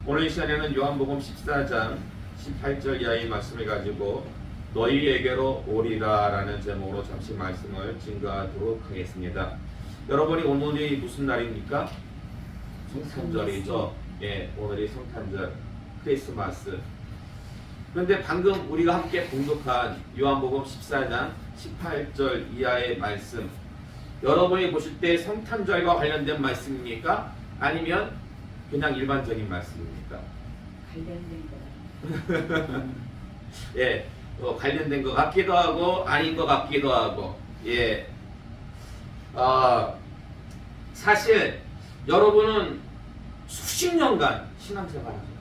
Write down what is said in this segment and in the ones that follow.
오늘 이 시간에는 요한복음 14장 18절 이하의 말씀을 가지고 너희에게로 오리라 라는 제목으로 잠시 말씀을 증거하도록 하겠습니다. 여러분이 오늘이 무슨 날입니까? 성탄절이죠. 예, 오늘이 성탄절, 크리스마스. 그런데 방금 우리가 함께 공독한 요한복음 14장 18절 이하의 말씀, 여러분이 보실 때 성탄절과 관련된 말씀입니까? 아니면 그냥 일반적인 말씀입니까? 관련된 거. 예, 관련된 것 같기도 하고 아닌 것 같기도 하고. 예, 사실 여러분은 수십 년간 신앙생활 하셨잖아요.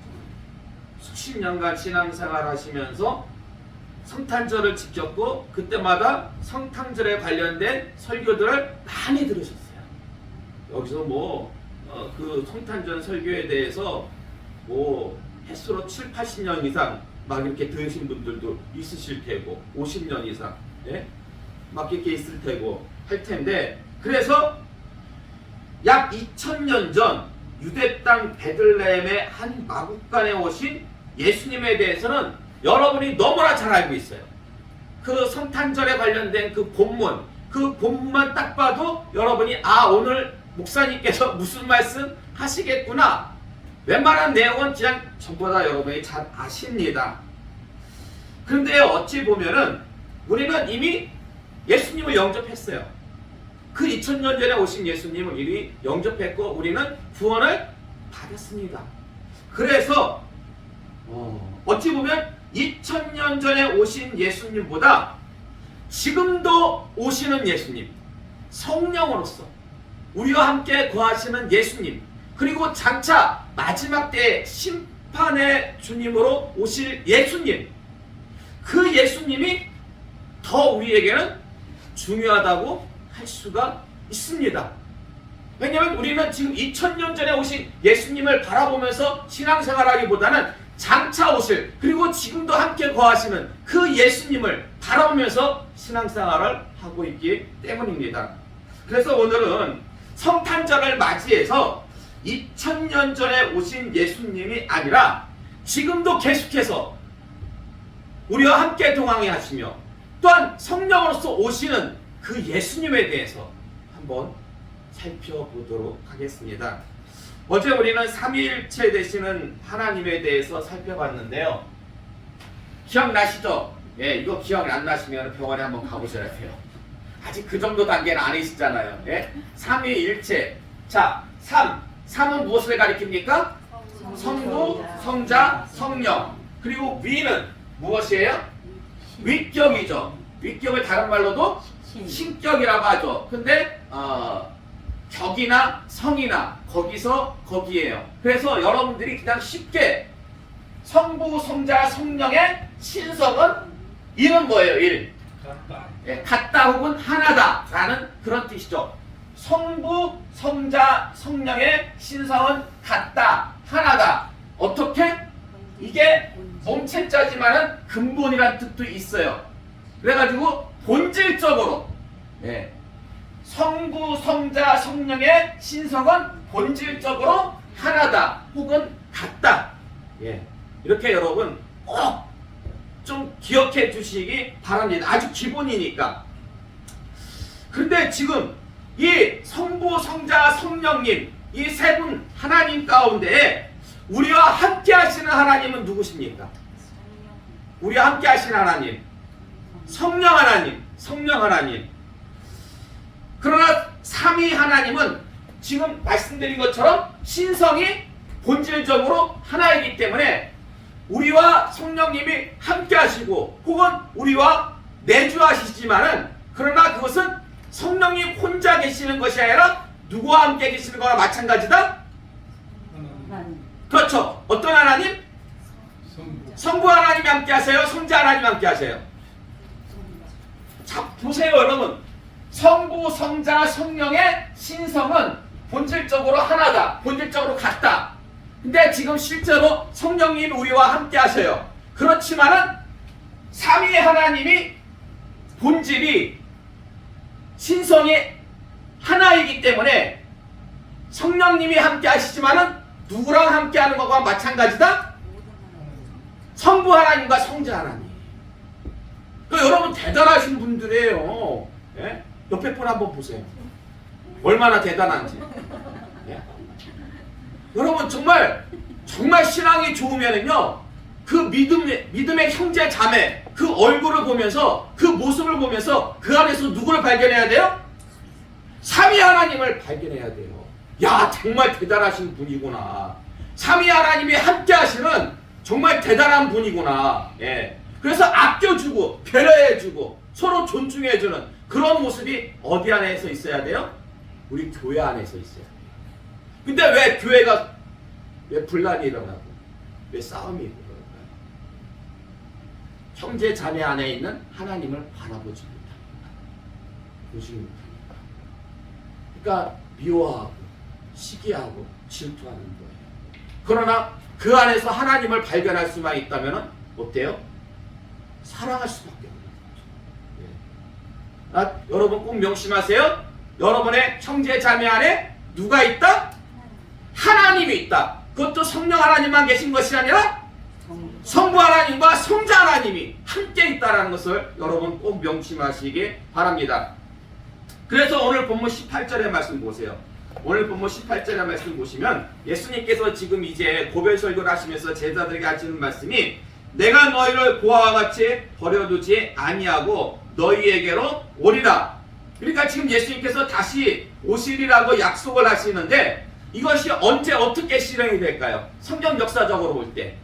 수십 년간 신앙생활 하시면서 성탄절을 지켰고 그때마다 성탄절에 관련된 설교들을 많이 들으셨어요. 여기서 그 성탄절 설교에 대해서 횟수로 7, 80년 이상 막 이렇게 들으신 분들도 있으실 테고 50년 이상 막 이렇게 있을 테고 할 텐데, 그래서 약 2000년 전 유대 땅 베들레헴의 한 마국간에 오신 예수님에 대해서는 여러분이 너무나 잘 알고 있어요. 그 성탄절에 관련된 그 본문만 딱 봐도 여러분이 오늘 목사님께서 무슨 말씀 하시겠구나, 웬만한 내용은 그냥 전부 다 여러분이 잘 아십니다. 그런데 어찌 보면은 우리는 이미 예수님을 영접했어요. 그 2000년 전에 오신 예수님을 이미 영접했고 우리는 구원을 받았습니다. 그래서 어찌 보면 2000년 전에 오신 예수님보다 지금도 오시는 예수님, 성령으로서 우리와 함께 거하시는 예수님, 그리고 장차 마지막 때의 심판의 주님으로 오실 예수님, 그 예수님이 더 우리에게는 중요하다고 할 수가 있습니다. 왜냐하면 우리는 지금 2000년 전에 오신 예수님을 바라보면서 신앙생활하기보다는 장차 오실, 그리고 지금도 함께 거하시는 그 예수님을 바라보면서 신앙생활을 하고 있기 때문입니다. 그래서 오늘은 성탄절을 맞이해서 2000년 전에 오신 예수님이 아니라 지금도 계속해서 우리와 함께 동행해 하시며 또한 성령으로서 오시는 그 예수님에 대해서 한번 살펴보도록 하겠습니다. 어제 우리는 삼위일체 되시는 하나님에 대해서 살펴봤는데요. 기억나시죠? 예, 이거 기억 안 나시면 병원에 한번 가보셔야 돼요. 아직 그 정도 단계는 아니시잖아요. 예? 삼위일체. 자, 삼은 무엇을 가리킵니까? 성부, 성자, 성령. 그리고 위는 무엇이에요? 위격이죠. 위격을 다른 말로도 신격이라고 하죠. 근데 격이나 성이나 거기서 거기에요. 그래서 여러분들이 그냥 쉽게 성부, 성자, 성령의 신성은 일은 뭐예요? 일. 같다 혹은 하나다 라는 그런 뜻이죠. 성부, 성자, 성령의 신성은 같다, 하나다. 어떻게? 이게 몸체자지만은 근본이라는 뜻도 있어요. 그래가지고 본질적으로 성부, 성자, 성령의 신성은 본질적으로 하나다 혹은 같다. 이렇게 여러분 꼭 좀 기억해 주시기 바랍니다. 아주 기본이니까. 그런데 지금 이 성부, 성자, 성령님, 이 세 분 하나님 가운데 우리와 함께 하시는 하나님은 누구십니까? 우리와 함께 하시는 하나님, 성령 하나님, 성령 하나님. 그러나 삼위 하나님은 지금 말씀드린 것처럼 신성이 본질적으로 하나이기 때문에 우리와 성령님이 함께 하시고 혹은 우리와 내주하시지만은, 그러나 그것은 성령님 혼자 계시는 것이 아니라 누구와 함께 계시는 거나 마찬가지다? 그렇죠. 어떤 하나님? 성부 하나님이 함께 하세요? 성자 하나님이 함께 하세요? 자, 보세요 여러분. 성부, 성자, 성령의 신성은 본질적으로 하나다, 본질적으로 같다. 근데 지금 실제로 성령님이 우리와 함께 하셔요. 그렇지만은 삼위 하나님이 본질이 신성이 하나이기 때문에 성령님이 함께 하시지만은 누구랑 함께하는 것과 마찬가지다? 성부 하나님과 성자 하나님. 여러분 대단하신 분들이에요. 예? 옆에 분 한번 보세요. 얼마나 대단한지. 예? 여러분 정말 신앙이 좋으면은요, 그 믿음의 형제 자매 그 얼굴을 보면서, 그 모습을 보면서 그 안에서 누구를 발견해야 돼요? 삼위 하나님을 발견해야 돼요. 야, 정말 대단하신 분이구나. 삼위 하나님이 함께 하시는 정말 대단한 분이구나. 예. 그래서 아껴주고 배려해주고 서로 존중해주는 그런 모습이 어디 안에서 있어야 돼요? 우리 교회 안에서 있어야 돼요. 근데 왜 교회가 왜 분란이 일어나고 왜 싸움이 일어나고 그럴까요? 형제 자매 안에 있는 하나님을 바라보지 못합니다. 보지 못합니다. 그러니까 미워하고 시기하고 질투하는 거예요. 그러나 그 안에서 하나님을 발견할 수만 있다면 어때요? 사랑할 수밖에 없는 거죠. 여러분 꼭 명심하세요. 여러분의 형제 자매 안에 누가 있다? 하나님이 있다. 그것도 성령 하나님만 계신 것이 아니라 성부 하나님과 성자 하나님이 함께 있다는 것을 여러분 꼭 명심하시기 바랍니다. 그래서 오늘 본문 18절의 말씀 보세요. 오늘 본문 18절의 말씀 보시면 예수님께서 지금 이제 고별 설교를 하시면서 제자들에게 하시는 말씀이 내가 너희를 고아와 같이 버려두지 아니하고 너희에게로 오리라. 그러니까 지금 예수님께서 다시 오시리라고 약속을 하시는데 이것이 언제 어떻게 실행이 될까요? 성경 역사적으로 볼 때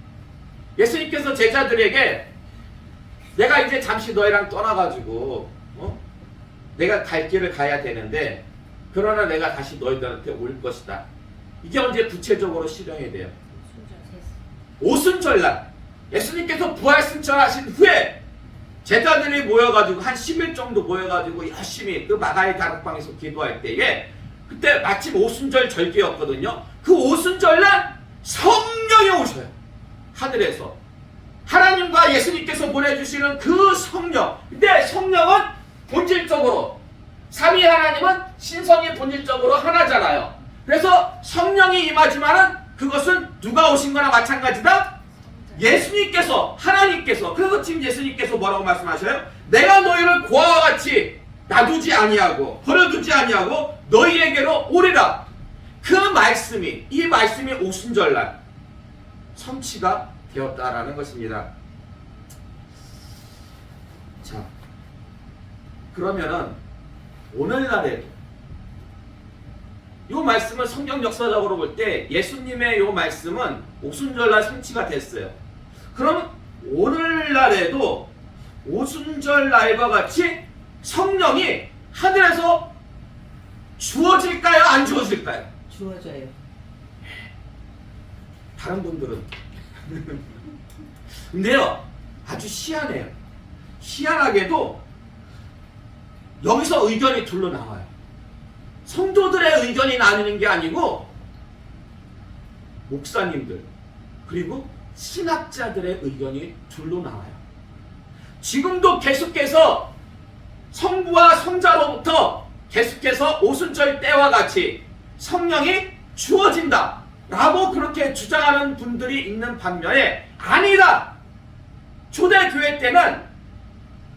예수님께서 제자들에게 내가 이제 잠시 너희랑 떠나가지고 내가 갈 길을 가야 되는데 그러나 내가 다시 너희들한테 올 것이다. 이게 언제 구체적으로 실행이 돼요? 오순절날 예수님께서 부활승천하신 후에 제자들이 모여가지고 한 10일 정도 모여가지고 열심히 그 마가의 다락방에서 기도할 때에 그때 마침 오순절 절기였거든요. 그 오순절날 성령이 오셔요. 하늘에서 하나님과 예수님께서 보내주시는 그 성령. 근데 성령은 본질적으로 삼위 하나님은 신성이 본질적으로 하나잖아요. 그래서 성령이 임하지만은 그것은 누가 오신 거나 마찬가지다? 예수님께서, 하나님께서. 그래서 지금 예수님께서 뭐라고 말씀하셔요? 내가 너희를 고아와 같이 놔두지 아니하고 버려두지 아니하고 너희에게로 오리라. 그 말씀이, 이 말씀이 오순절날 성취가 되었다라는 것입니다. 자, 그러면은 오늘날에도 이 말씀은 성경 역사적으로 볼 때 예수님의 이 말씀은 오순절날 성취가 됐어요. 그럼 오늘날에도 오순절날과 같이 성령이 하늘에서 주어질까요? 안 주어질까요? 주어져요. 다른 분들은 근데요 아주 희한해요. 희한하게도 여기서 의견이 둘로 나와요. 성도들의 의견이 나뉘는 게 아니고 목사님들 그리고 신학자들의 의견이 둘로 나와요. 지금도 계속해서 성부와 성자로부터 계속해서 오순절 때와 같이 성령이 주어진다 라고 그렇게 주장하는 분들이 있는 반면에 아니다. 초대교회 때는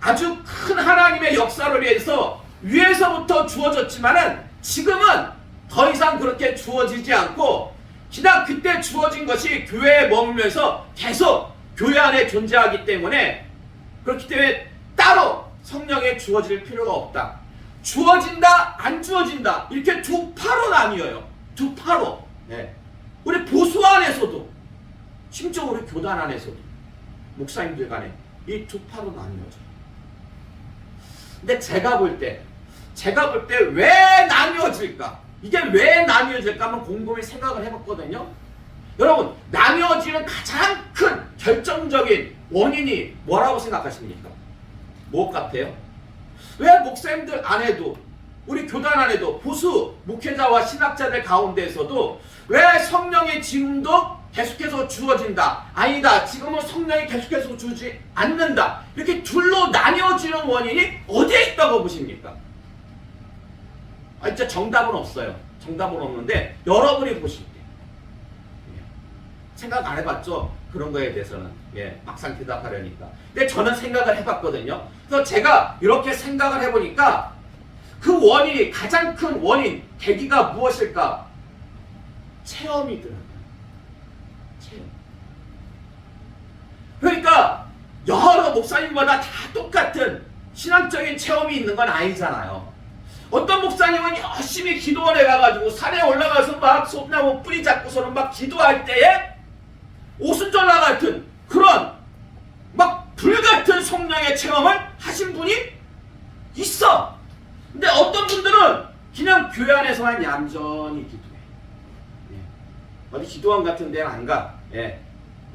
아주 큰 하나님의 역사를 위해서 위에서부터 주어졌지만은 지금은 더 이상 그렇게 주어지지 않고 그냥 그때 주어진 것이 교회에 머물면서 계속 교회 안에 존재하기 때문에 그렇기 때문에 따로 성령에 주어질 필요가 없다. 주어진다 안 주어진다 이렇게 두 파로 나뉘어요. 두 파로. 네. 우리 보수 안에서도 심지어 우리 교단 안에서도 목사님들 간에 이 두 파로 나뉘어져요. 근데 제가 볼 때 왜 나뉘어질까? 이게 왜 나뉘어질까 한번 곰곰이 생각을 해봤거든요. 여러분 나뉘어지는 가장 큰 결정적인 원인이 뭐라고 생각하십니까? 무엇 같아요? 왜 목사님들 안에도 우리 교단 안에도 보수 목회자와 신학자들 가운데에서도 왜 성령의 지금도 계속해서 주어진다 아니다 지금은 성령이 계속해서 주지 않는다 이렇게 둘로 나뉘어지는 원인이 어디에 있다고 보십니까? 진짜 정답은 없어요. 정답은 없는데 여러분이 보실 때 생각 안 해봤죠? 그런 거에 대해서는. 예, 막상 대답하려니까. 근데 저는 생각을 해봤거든요. 그래서 제가 이렇게 생각을 해보니까 그 원인이, 가장 큰 원인, 계기가 무엇일까? 체험이더라고요. 체험. 그러니까 여러 목사님마다 다 똑같은 신앙적인 체험이 있는 건 아니잖아요. 어떤 목사님은 열심히 기도원에 가가지고 산에 올라가서 막 소나무 뿌리 잡고서는 막 기도할 때에 오순절날 같은 그런 막 불같은 성령의 체험을 하신 분이 있어. 근데 어떤 분들은 그냥 교회 안에서만 얌전히 기도해. 예. 어디 기도원 같은 데는 안 가. 예.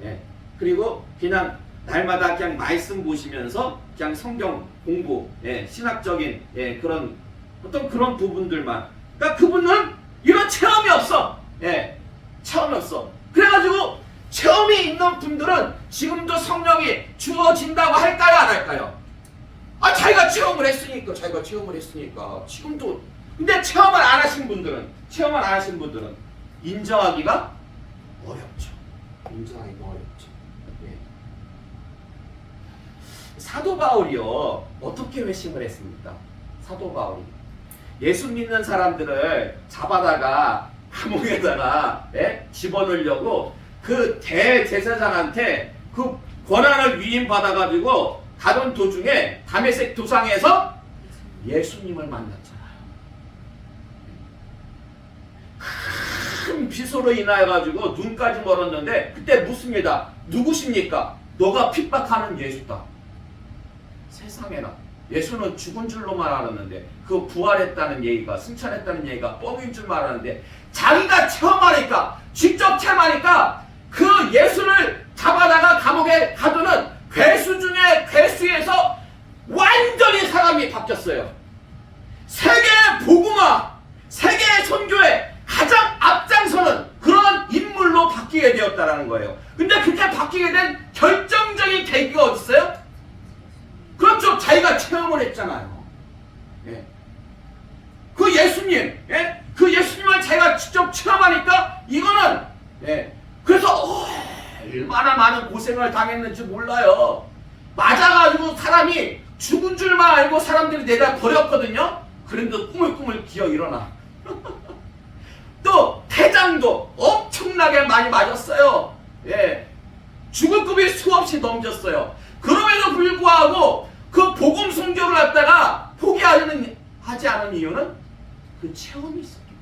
예. 그리고 그냥 날마다 그냥 말씀 보시면서 그냥 성경 공부, 예. 신학적인, 예. 그런 어떤 그런 부분들만. 그러니까 그분은 이런 체험이 없어. 예. 체험이 없어. 그래가지고 체험이 있는 분들은 지금도 성령이 주어진다고 할까요, 안 할까요? 아, 자기가 체험을 했으니까, 지금도. 근데 체험을 안 하신 분들은, 인정하기가 어렵죠. 예. 사도 바울이요, 어떻게 회심을 했습니까? 사도 바울이 예수 믿는 사람들을 잡아다가 감옥에다가, 예? 집어넣으려고 그 대제사장한테 그 권한을 위임받아가지고 가던 도중에 다메섹 도상에서 예수님을 만났잖아요. 큰 비소로 인하여가지고 눈까지 멀었는데 그때 묻습니다. 누구십니까? 너가 핍박하는 예수다. 세상에나 예수는 죽은 줄로만 알았는데 그 부활했다는 얘기가, 승천했다는 얘기가 뻥인 줄만 알았는데 자기가 체험하니까, 직접 체험하니까 그 예수를 잡아다가 감옥에 가두는 괴수 중에 괴수에서 완전히 사람이 바뀌었어요. 세계의 복음화, 세계의 선교에 가장 앞장서는 그런 인물로 바뀌게 되었다는 거예요. 근데 그때 바뀌게 된 결정적인 계기가 어디 있어요? 그렇죠. 자기가 체험을 했잖아요. 예. 그 예수님, 예? 그 예수님을 자기가 직접 체험하니까 이거는, 예. 그래서 얼마나 많은 고생을 당했는지 몰라요. 맞아가지고 사람이 죽은 줄만 알고 사람들이 내다 버렸거든요. 그런데 꾸물꾸물 기어 일어나. 또 태장도 엄청나게 많이 맞았어요. 예, 죽을 급이 수없이 넘겼어요. 그럼에도 불구하고 그 복음 선교를 갖다가 포기하지 않은 이유는 그 체험이 있었기 때문에.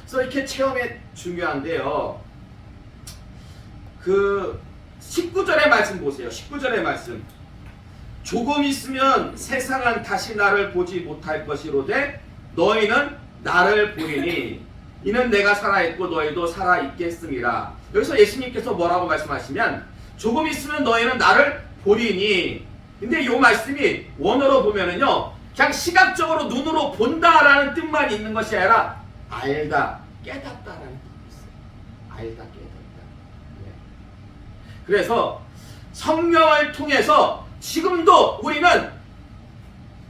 그래서 이렇게 체험이 중요한데요. 그 19절의 말씀 보세요. 19절의 말씀. 조금 있으면 세상은 다시 나를 보지 못할 것이로되 너희는 나를 보리니 이는 내가 살아있고 너희도 살아있겠음이라. 여기서 예수님께서 뭐라고 말씀하시면 조금 있으면 너희는 나를 보리니, 근데 이 말씀이 원어로 보면은요 그냥 시각적으로 눈으로 본다라는 뜻만 있는 것이 아니라 알다, 깨닫다라는 뜻이 있어요. 알다, 깨닫다. 네. 그래서 성령을 통해서 지금도 우리는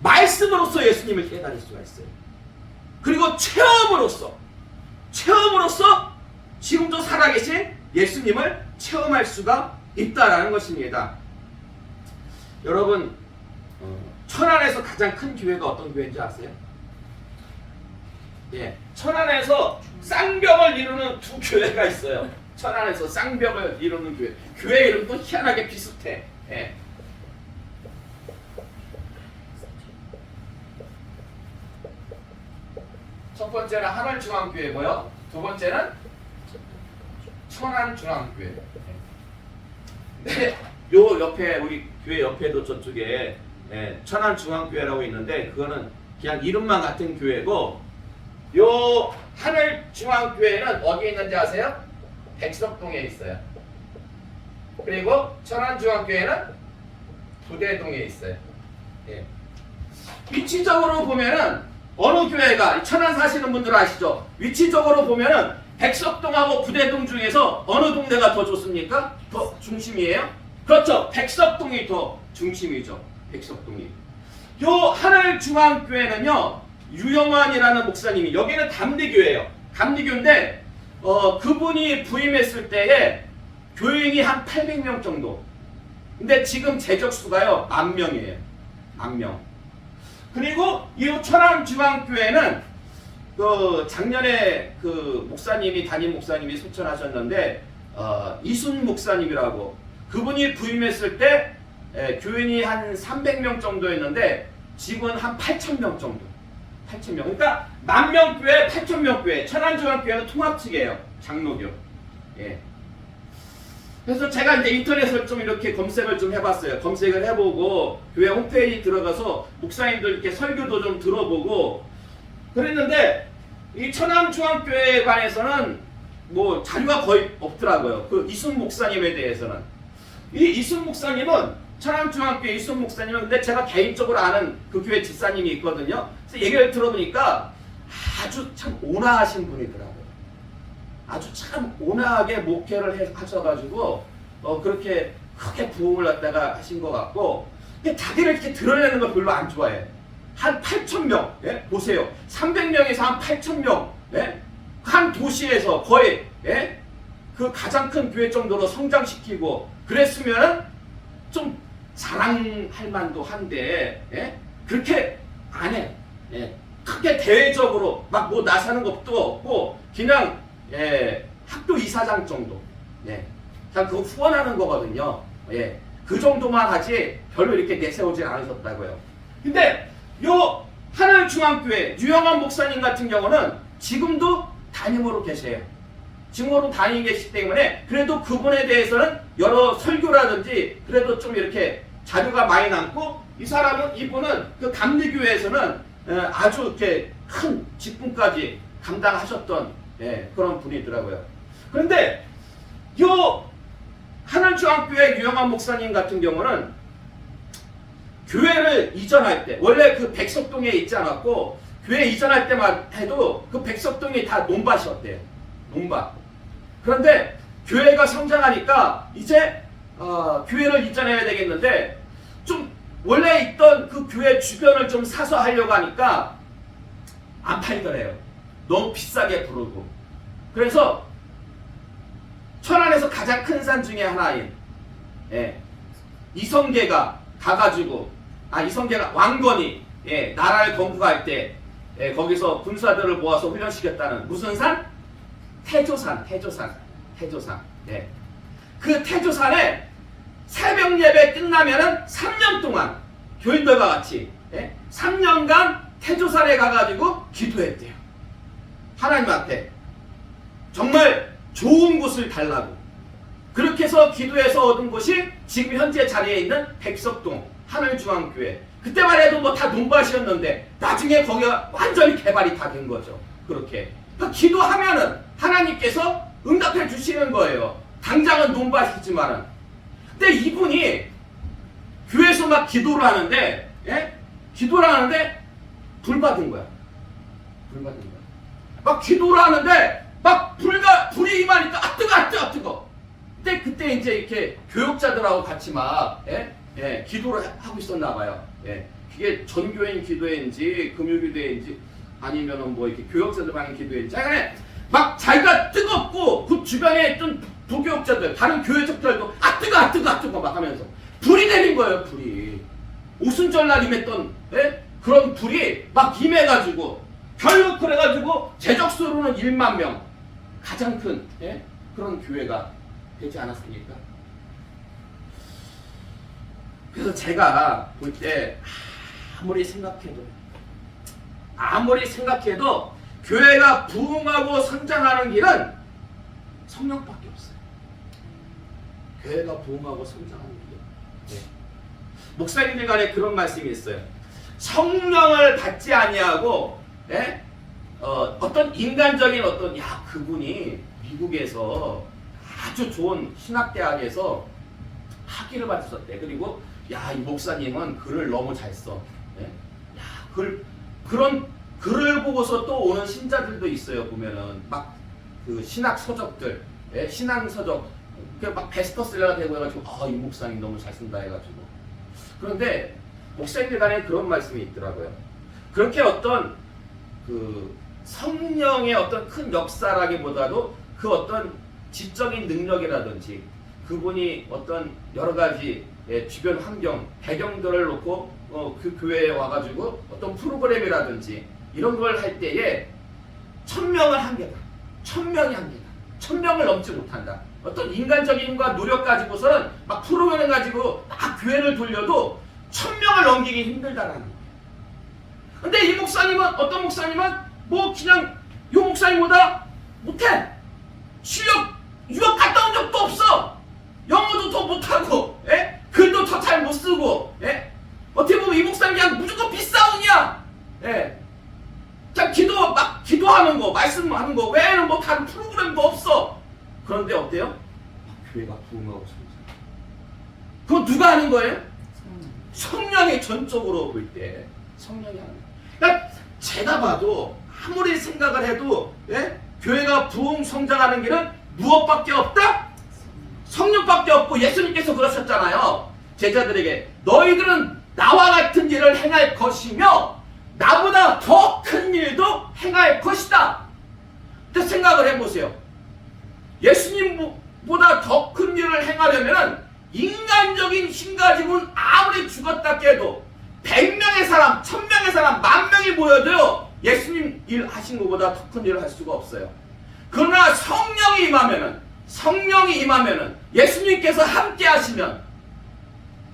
말씀으로써 예수님을 깨달을 수가 있어요. 그리고 체험으로써 지금도 살아계신 예수님을 체험할 수가 있다라는 것입니다. 여러분, 천안에서 가장 큰 교회가 어떤 교회인지 아세요? 예, 천안에서 쌍벽을 이루는 두 교회가 있어요. 천안에서 쌍벽을 이루는 교회. 교회 이름도 희한하게 비슷해. 예. 첫 번째는 하늘중앙교회고요. 두 번째는 천안중앙교회. 네, 요 옆에 우리 교회 옆에도 저쪽에 천안중앙교회라고 있는데 그거는 그냥 이름만 같은 교회고, 요 하늘중앙교회는 어디에 있는지 아세요? 백석동에 있어요. 그리고 천안중앙교회는 부대동에 있어요. 예. 위치적으로 보면은 어느 교회가, 천안 사시는 분들 아시죠? 위치적으로 보면은 백석동하고 부대동 중에서 어느 동네가 더 좋습니까? 더 중심이에요? 그렇죠. 백석동이 더 중심이죠. 백석동이. 요 하늘중앙교회는요 유영환이라는 목사님이, 여기는 감리교회예요. 감리교인데 그분이 부임했을 때에 교인이 한 800명 정도. 근데 지금 재적 수가요 10,000명이에요. 10,000명. 그리고 이 천안중앙교회는 작년에 담임 목사님이 소천하셨는데 이순 목사님이라고 그분이 부임했을 때 교인이 한 300명 정도였는데 지금은 한 8,000명 정도. 8,000명. 그러니까 10,000명 교회, 8,000명 교회. 천안중앙교회는 통합측이에요. 장로교. 예. 그래서 제가 이제 인터넷을 좀 이렇게 검색을 좀 해봤어요. 검색을 해보고 교회 홈페이지 들어가서 목사님들 이렇게 설교도 좀 들어보고 그랬는데 이 천안중앙교회에 관해서는 뭐 자료가 거의 없더라고요. 그 이순 목사님에 대해서는. 이 이순 목사님은 천안중앙교회 이순 목사님은 근데 제가 개인적으로 아는 그 교회 집사님이 있거든요. 그래서 얘기를 들어보니까 아주 참 온화하신 분이더라고요. 아주 참 온화하게 목회를 하셔가지고 그렇게 크게 부흥을 갖다가 하신 것 같고 근데 자기를 이렇게 드러내는 걸 별로 안 좋아해. 한 8,000명 예? 보세요. 300명에서 한 8,000명 예? 한 도시에서 거의 예? 그 가장 큰 교회 정도로 성장시키고 그랬으면 좀 자랑할 만도 한데 예? 그렇게 안 해. 예? 크게 대외적으로 막 뭐 나서는 것도 없고 그냥 학교 이사장 정도. 예. 그냥 그거 후원하는 거거든요. 예. 그 정도만 하지 별로 이렇게 내세우지 않으셨다고요. 근데 요 하늘중앙교회 유영환 목사님 같은 경우는 지금도 담임으로 계세요. 지금으로 담임 계시기 때문에 그래도 그분에 대해서는 여러 설교라든지 그래도 좀 이렇게 자료가 많이 남고 이분은 그 감리교회에서는 아주 이렇게 큰 직분까지 감당하셨던 그런 분이더라고요. 그런데 요 하늘중앙교회 유영환 목사님 같은 경우는 교회를 이전할 때 원래 그 백석동에 있지 않았고 교회 이전할 때만 해도 그 백석동이 다 논밭이었대요. 논밭. 그런데 교회가 성장하니까 이제 교회를 이전해야 되겠는데 좀 원래 있던 그 교회 주변을 좀 사서 하려고 하니까 안 팔더래요. 너무 비싸게 부르고. 그래서 천안에서 가장 큰 산 중에 하나인 이성계가 가가지고 이성계가 왕건이 나라를 건국할 때 거기서 군사들을 모아서 훈련시켰다는 무슨 산? 태조산. 그 태조산에 새벽 예배 끝나면은 3년 동안 교인들과 같이 3년간 태조산에 가가지고 기도했대요. 하나님한테 정말 좋은 곳을 달라고. 그렇게 해서 기도해서 얻은 곳이 지금 현재 자리에 있는 백석동 하늘중앙교회. 그때만 해도 뭐 다 논밭이었는데 나중에 거기가 완전히 개발이 다 된 거죠. 그렇게. 그러니까 기도하면은 하나님께서 응답해 주시는 거예요. 당장은 논밭이지만은. 근데 이분이 교회에서 막 기도를 하는데, 기도를 하는데 불 받은 거야. 막 기도를 하는데 막 불이 임하니까 뜨거. 그때 이제 이렇게 교역자들하고 같이 막 기도를 하고 있었나 봐요. 그게 전교인 기도회인지 금요기도회인지 아니면은 뭐 이렇게 교역자들 하는 기도회인지 막 자기가 뜨겁고 그 주변에 있던 도교역자들 다른 교회적들도 뜨거 막 하면서 불이 내린 거예요. 불이 오순절날 임했던 그런 불이 막 임해가지고 결국 그래가지고 재적수로는 1만 명 가장 큰 그런 교회가 되지 않았습니까? 그래서 제가 볼 때 아무리 생각해도 교회가 부흥하고 성장하는 길은 성령밖에 없어요. 교회가 부흥하고 성장하는 길. 목사님들 간에 그런 말씀이 있어요. 성령을 받지 아니하고 어떤 인간적인 그분이 미국에서 아주 좋은 신학대학에서 학위를 받으셨대. 그리고 이 목사님은 글을 너무 잘 써. 그런 글을 보고서 또 오는 신자들도 있어요. 보면은 막 그 신학 서적들, 신앙 서적, 막 베스트셀러가 되고 해가지고 이 목사님 너무 잘 쓴다 해가지고. 그런데 목사님들 간에 그런 말씀이 있더라고요. 그렇게 어떤 그 성령의 어떤 큰 역사라기보다도 그 어떤 지적인 능력이라든지 그분이 어떤 여러 가지 주변 환경, 배경들을 놓고 그 교회에 와가지고 어떤 프로그램이라든지 이런 걸 할 때에 1000명은 한계다. 1000명이 한계다. 1000명을 넘지 못한다. 어떤 인간적인 힘과 노력 가지고서는 막 프로그램 가지고 막 교회를 돌려도 1000명을 넘기기 힘들다라는 거예요. 근데 이 목사님은 어떤 목사님은 뭐 그냥 요 목사님보다 못해. 유학 갔다 온 적도 없어. 영어도 더 못하고, 글도 더 잘 못 쓰고, 어떻게 보면 이 목사님 그냥 무조건 비싸우냐. 그냥 기도하는 거, 말씀하는 거 외에는 뭐 다른 프로그램도 없어. 그런데 어때요? 교회가 부흥하고 성장. 그건 누가 하는 거예요? 성령이 전적으로 볼 때 성령이 하는 거예요. 그러니까 제가 봐도 아무리 생각을 해도 교회가 부흥 성장하는 길은 무엇밖에 없다? 성령밖에 없고 예수님께서 그러셨잖아요. 제자들에게 너희들은 나와 같은 일을 행할 것이며 나보다 더 큰 일도 행할 것이다. 근데 생각을 해보세요. 예수님보다 더 큰 일을 행하려면 인간적인 힘 가지고는 아무리 죽었다 깨도 100명의 사람, 1000명의 사람, 10,000명이 모여도요 예수님 일 하신 것보다 더 큰 일을 할 수가 없어요. 그러나 성령이 임하면은 예수님께서 함께 하시면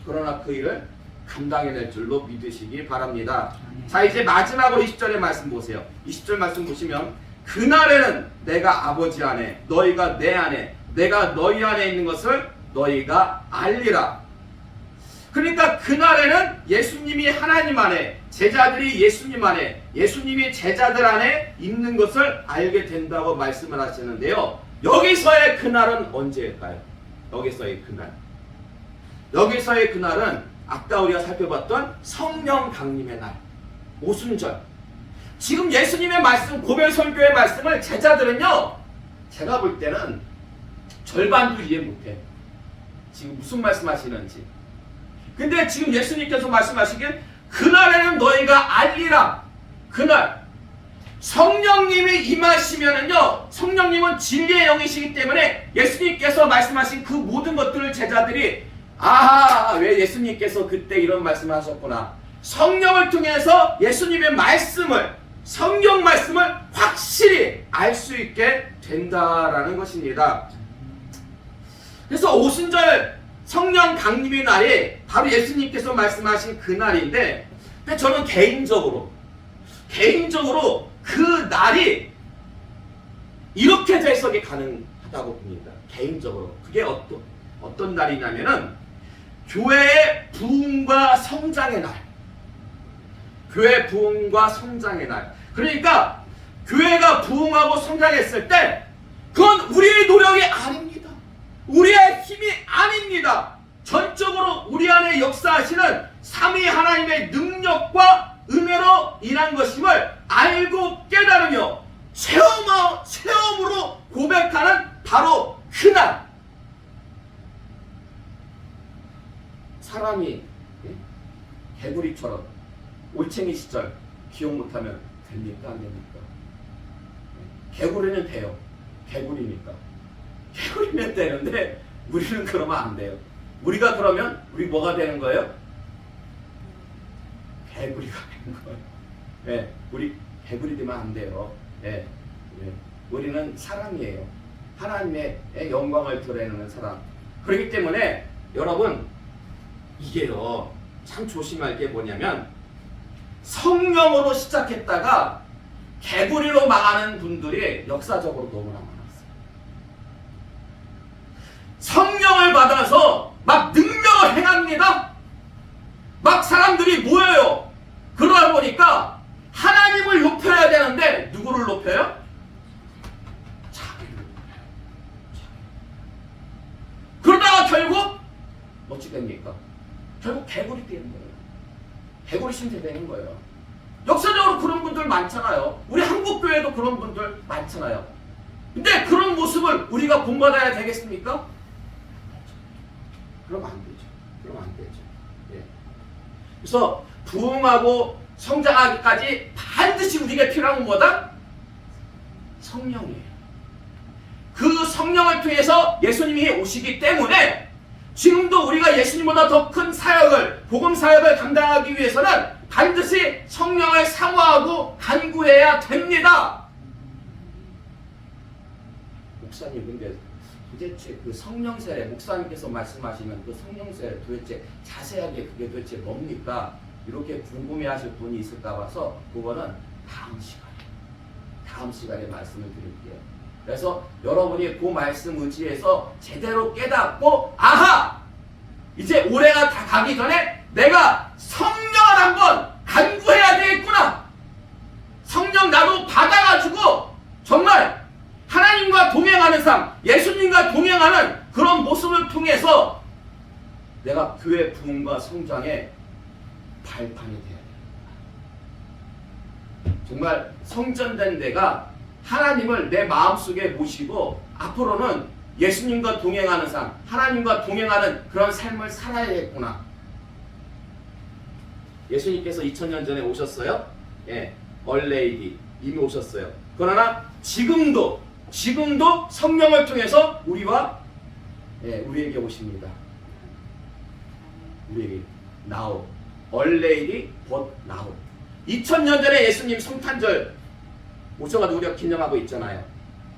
그러나 그 일을 감당해낼 줄로 믿으시기 바랍니다. 자, 이제 마지막으로 20절의 말씀 보세요. 20절 말씀 보시면 그날에는 내가 아버지 안에 너희가 내 안에 내가 너희 안에 있는 것을 너희가 알리라. 그러니까 그날에는 예수님이 하나님 안에 제자들이 예수님 안에 예수님이 제자들 안에 있는 것을 알게 된다고 말씀을 하시는데요. 여기서의 그날은 언제일까요? 여기서의 그날은 아까 우리가 살펴봤던 성령 강림의 날, 오순절. 지금 예수님의 말씀, 고별 설교의 말씀을 제자들은요, 제가 볼 때는 절반도 이해 못해. 지금 무슨 말씀하시는지. 근데 지금 예수님께서 말씀하시길 그날에는 너희가 알리라. 그날 성령님이 임하시면은요, 성령님은 진리의 영이시기 때문에 예수님께서 말씀하신 그 모든 것들을 제자들이 왜 예수님께서 그때 이런 말씀을 하셨구나. 성령을 통해서 예수님의 말씀을, 성경 말씀을 확실히 알 수 있게 된다라는 것입니다. 그래서 오순절 성령 강림의 날이 바로 예수님께서 말씀하신 그 날인데, 근데 저는 개인적으로 그 날이 이렇게 해석이 가능하다고 봅니다. 개인적으로. 그게 어떤 날이냐면은 교회의 부흥과 성장의 날. 교회 부흥과 성장의 날. 그러니까 교회가 부흥하고 성장했을 때 그건 우리의 노력이 아닙니다. 우리의 힘이 아닙니다. 전적으로 우리 안에 역사하시는 삼위 하나님의 능력과 은혜로 인한 것임을 알고 깨달으며 체험으로 고백하는 바로 그날. 사람이 개구리처럼 올챙이 시절 기억 못하면 됩니까? 안 됩니까? 개구리는 돼요. 개구리니까. 개구리면 되는데 우리는 그러면 안 돼요. 우리가 그러면 우리 뭐가 되는 거예요? 개구리가 되는 거예요. 우리 개구리 되면 안 돼요. 우리는 사람이에요. 하나님의 영광을 드러내는 사람. 그렇기 때문에 여러분, 이게요 참 조심할 게 뭐냐면 성령으로 시작했다가 개구리로 망하는 분들이 역사적으로 너무나 많았어요. 성령을 받아서 막 능력을 행합니다. 막 사람들이 모여요. 그러다 보니까 하나님을 높여야 되는데 누구를 높여요? 자기를 높여요. 그러다가 결국 어찌 됩니까? 결국 개구리 되는 거예요. 개구리 신세 되는 거예요. 역사적으로 그런 분들 많잖아요. 우리 한국교회도 그런 분들 많잖아요. 근데 그런 모습을 우리가 본받아야 되겠습니까? 그러면 안 되죠. 그래서 부흥하고 성장하기까지 반드시 우리에게 필요한 건 뭐다? 성령이에요. 그 성령을 통해서 예수님이 오시기 때문에 지금도 우리가 예수님보다 더 큰 사역을, 복음 사역을 감당하기 위해서는 반드시 성령을 사모하고 간구해야 됩니다. 목사님, 근데 도대체 그 성령 세례, 목사님께서 말씀하시는 그 성령 세례 도대체 자세하게 그게 도대체 뭡니까? 이렇게 궁금해하실 분이 있을까 봐서 그거는 다음 시간에 말씀을 드릴게요. 그래서 여러분이 그 말씀 의지해서 제대로 깨닫고, 아하! 이제 올해가 다 가기 전에 내가 성령을 한번 간구해야 되겠구나. 성령 나도 받아가지고 정말 하나님과 동행하는 삶, 예수님과 동행하는 그런 모습을 통해서 내가 교회 부흥과 성장의 발판이 돼야 돼요. 정말 성전된 내가 하나님을 내 마음속에 모시고 앞으로는 예수님과 동행하는 삶, 하나님과 동행하는 그런 삶을 살아야겠구나. 예수님께서 2000년 전에 오셨어요. 예, 얼레이디 이미 오셨어요. 그러나 지금도 성령을 통해서 우리에게 오십니다. 우리에게 now, 얼레이디 but now. 2000년 전에 예수님 성탄절 오셔가지고 우리가 기념하고 있잖아요.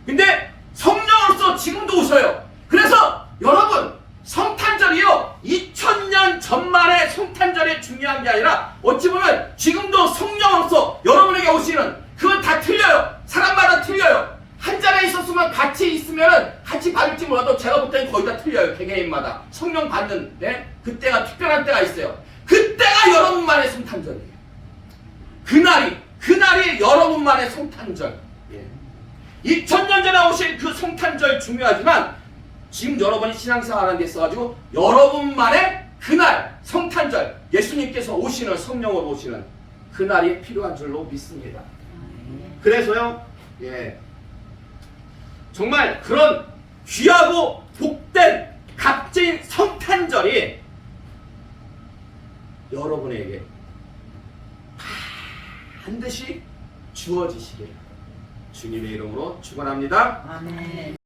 근데 성령으로서 지금도 오셔요. 그래서 여러분, 성탄절이요 2000년 전만의 성탄절이 중요한 게 아니라 어찌 보면 지금도 성령으로서 여러분에게 오시는, 그건 다 틀려요. 사람마다 틀려요. 한 자리에 있었으면 같이 있으면 같이 받을지 몰라도 제가 볼 때는 거의 다 틀려요. 개개인마다 성령 받는 그때가 특별한 때가 있어요. 그때가 여러분만의 성탄절이에요. 그날이 여러분만의 성탄절. 2000년 전에 오신 그 성탄절 중요하지만 지금 여러분이 신앙생활하는 데 있어가지고 여러분만의 그날 성탄절, 예수님께서 오시는, 성령으로 오시는 그날이 필요한 줄로 믿습니다. 그래서요, 정말 그런 귀하고 복된 값진 성탄절이 여러분에게 반드시 주어지시길 주님의 이름으로 축원합니다. 아멘.